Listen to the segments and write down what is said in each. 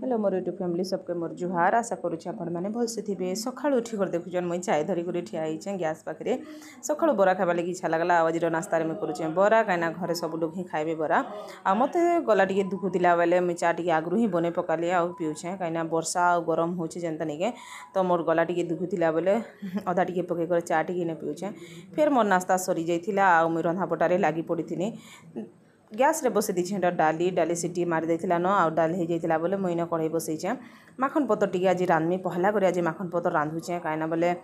Hello मोर YouTube family सबके मोर जुहार। आशा करुच्छे आपण मैंने भलसे थे। सकाल उठी कर देखुन मुझे चाय धरिक ठिया होइछे गैस पाखे। सकाल बरा खावा लगी इच्छा लगला। आज नास्तार मुझे करुचे बरा कहीं घर सब लोग ही खाए बरा। आ मत गला टे दुखुला बेले मुझे चा टे आगु ही बन पकाली आ पीछे कहीं वर्षा आ गरम हो जनता नहीं तो मोर गला टे दुखुला बेले अधा टे पकईकर चा टे पीछे। फिर मोर नास्ता सरी जाइला आ मुई रंधापटारे लगी पड़ी। गैस रे बसई दीछे डाली डाली सीटी मारी देथिला न आ डाल हो जाइला बोले मुई न कढ़ई बसईचे। माखन पतर टी आज रांधमी पहला कर आज माखन पतर रांधुचे कहीं बोले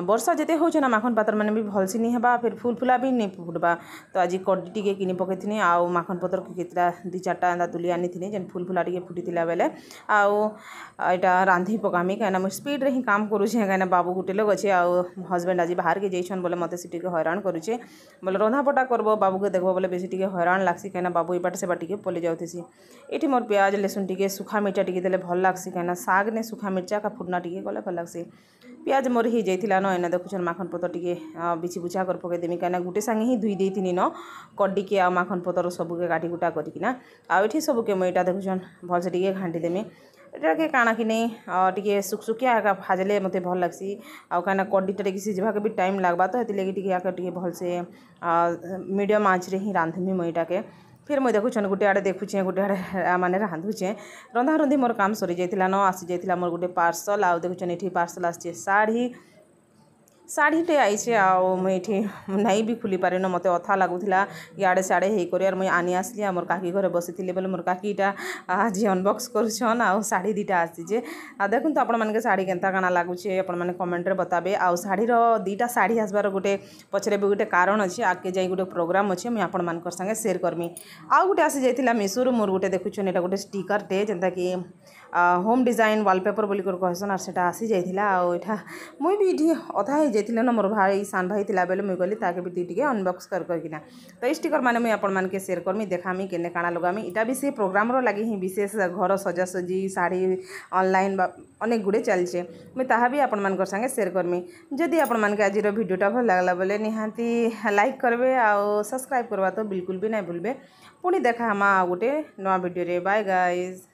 वर्षा जिते हो ना माखन पातर मैंने भी भलसे नहीं हेबा फिर फुल फुला भी नहीं फुटबा। तो आज कड़ी टी किनी पकई आउ माखन पतर केतला दी चार्टा एंता तुली आनी जेन फुल फुला टी फुटीला बेले आईटा रांधि पकामी कहीं मुझे स्पीड रे ही काम करुचे कहीं बाबू गुटे लोग अच्छे आउ हजबैंड आज बाहर के जाइछन बोले मत से हैरान करुचे बोले रंधापटा करब बाबू के देखो बोले बेसी हैरान लागसी कहीं बाबू ये बाट से बाट पलि जाऊँगी। ये मोर प्याज लेसुन टी सुखा मिर्चा टी देले भल लागसी कहीं साग ने सुखा मिर्चा का फुटना टी गले भल लागसी। प्याज मोर ही जाइला न एना देखुन माखन पतर टी बिछी बुछा कर पकईदेमी कहीं गुटे सांगे ही धुई देती न कड़ी के आ माखन पतर सबके काटी कुटा करना आठी सबके मुझे देखुन भलसे टी घाटीदेमी। एटाके काଣା कि नहीं टी सुखसुखिया भाजले मत भल लगसी आ कहीं कड़ीटा टी सीझा के भी टाइम लगवा तो ये भलसे मीडियम आँच रे ही रांधमी मुईटाके। फिर मुझे देखुन गोटे आड़े देखुचे गोटे आड़े माने रांधुचे रंधा रंधि मोर काम सरी जाइला न आसी जाइला मोर गोटे पार्सल आ देखुन ये पार्सल आसे शाढ़ीटे आईचे आठी नहीं भी खुली पारे न मत अथा लगुला इे साड़े होकर मुझे आनी आसली मोर काकी घर बसी बोले मोर काकीटा आज अनबक्स करुछन आ शाढ़ी दीटा आसीचे आ देखुन तो आपण मानके शाढ़ी केनता काना लगुचे आपण माने कमेंट रे बताबे। आ शाढ़ीर दीटा शाढ़ी आसबार गोटे पछरे भी गोटे कारण अच्छे आगे जाई गोटे प्रोग्राम अच्छे मुझे आपण मानकर संगे शेयर करमी। आ गोटे आसी जाइला मीशोरू मोर गोटे देखुछन एटा गोटे स्टिकरटे जेनता कि होम डिजाइन वॉलपेपर बोली कर कहसन आर सेटा आसी जाइला आ मुई भी ये अधा हो जाइला न मोर भाई सान भाई थिला बेले मुई गली ताके भी टी अनबक्स करना तो स्टिकर माने मुई आपण मानके शेयर करमी देखामी केने काଣା लगामी। इटा भी से प्रोग्राम रो लगी ही विशेष घर सजासजी साड़ी ऑनलाइन अनेक गुड़े चलचे मुई ताहा भी आपण मानकर संगे शेयर करमी। जदि आपण मानके आज भिडियोटा भल लागला बोले निहांती लाइक करबे आ सब्सक्राइब करवा तो बिल्कुल भी नहीं भूलबे। पुणी देखा हमा गोटे नवा वीडियो रे। Bye guys.